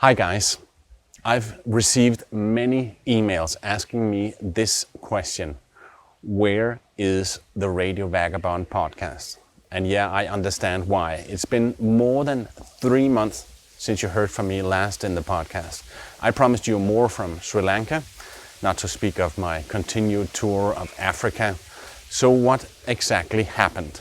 Hi guys, I've received many emails asking me this question. Where is the Radio Vagabond podcast? And yeah, I understand why. It's been more than 3 months since you heard from me last in the podcast. I promised you more from Sri Lanka, not to speak of my continued tour of Africa. So what exactly happened?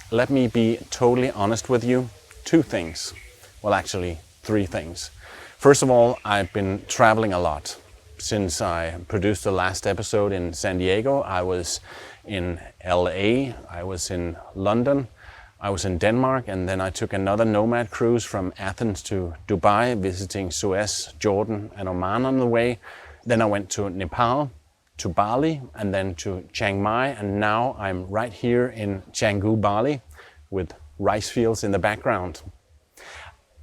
Let me be totally honest with you. 2 things. Well, actually 3 things. First of all, I've been traveling a lot. Since I produced the last episode in San Diego, I was in LA, I was in London, I was in Denmark, and then I took another nomad cruise from Athens to Dubai, visiting Suez, Jordan, and Oman on the way. Then I went to Nepal, to Bali, and then to Chiang Mai, and now I'm right here in Canggu, Bali, with rice fields in the background.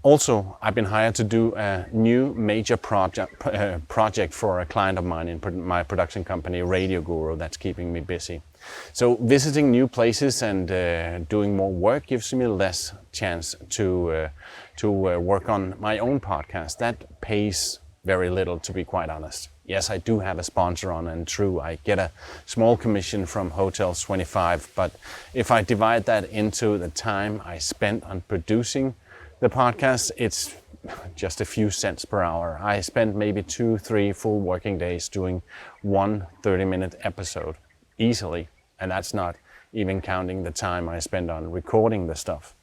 Also, I've been hired to do a new major project for a client of mine in my production company, Radio Guru, that's keeping me busy. So visiting new places and doing more work gives me less chance to work on my own podcast. That pays very little, to be quite honest. Yes, I do have a sponsor on, and true, I get a small commission from Hotels 25, but if I divide that into the time I spent on producing the podcast, it's just a few cents per hour. I spend maybe 2-3 full working days doing one 30-minute episode easily. And that's not even counting the time I spend on recording the stuff.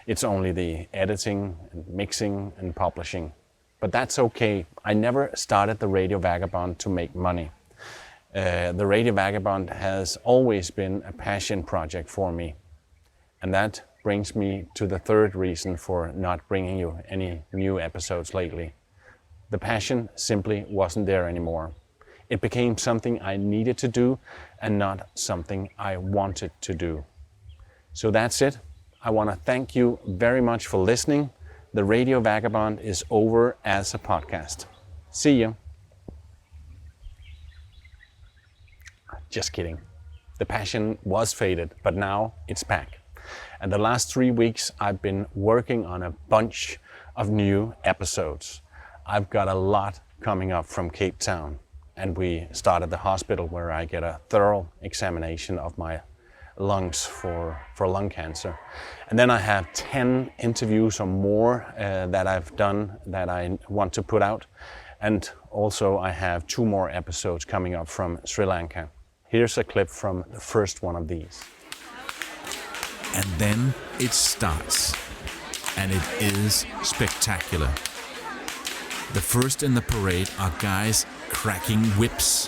It's only the editing and mixing and publishing. But that's okay. I never started the Radio Vagabond to make money. The Radio Vagabond has always been a passion project for me. And that brings me to the 3rd reason for not bringing you any new episodes lately. The passion simply wasn't there anymore. It became something I needed to do and not something I wanted to do. So that's it. I want to thank you very much for listening. The Radio Vagabond is over as a podcast. See you. Just kidding. The passion was faded, but now it's back. And the last 3 weeks, I've been working on a bunch of new episodes. I've got a lot coming up from Cape Town. And we started the hospital where I get a thorough examination of my lungs for lung cancer. And then I have 10 interviews or more that I've done that I want to put out. And also I have 2 more episodes coming up from Sri Lanka. Here's a clip from the first one of these. And then it starts, and it is spectacular. The first in the parade are guys cracking whips.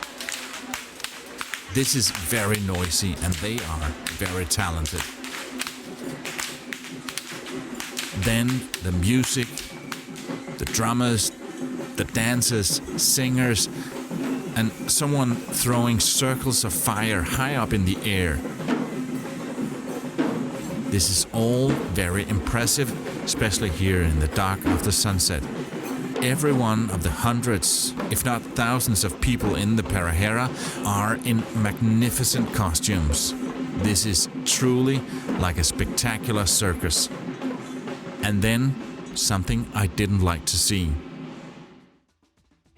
This is very noisy, and they are very talented. Then the music, the drummers, the dancers, singers, and someone throwing circles of fire high up in the air. This is all very impressive, especially here in the dark of the sunset. Every one of the hundreds, if not thousands of people in the Parahera are in magnificent costumes. This is truly like a spectacular circus. And then something I didn't like to see.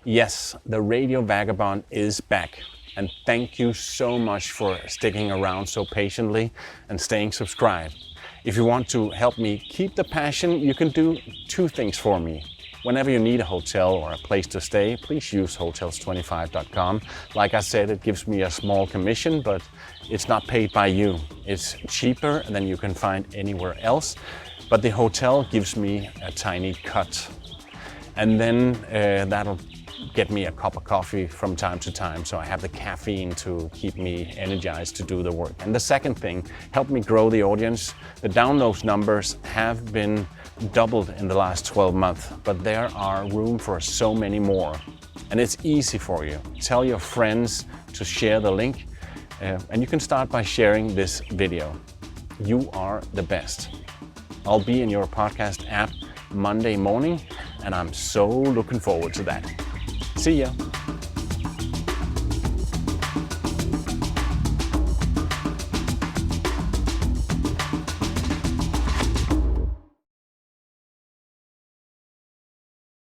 Yes, the Radio Vagabond is back. And thank you so much for sticking around so patiently and staying subscribed. If you want to help me keep the passion, you can do 2 things for me. Whenever you need a hotel or a place to stay, please use hotels25.com. Like I said, it gives me a small commission, but it's not paid by you. It's cheaper than you can find anywhere else, but the hotel gives me a tiny cut. And then that'll get me a cup of coffee from time to time, so I have the caffeine to keep me energized to do the work. And the second thing, help me grow the audience. The download numbers have been doubled in the last 12 months, but there are room for so many more. And it's easy for you. Tell your friends to share the link, and you can start by sharing this video. You are the best. I'll be in your podcast app Monday morning, and I'm so looking forward to that. See ya.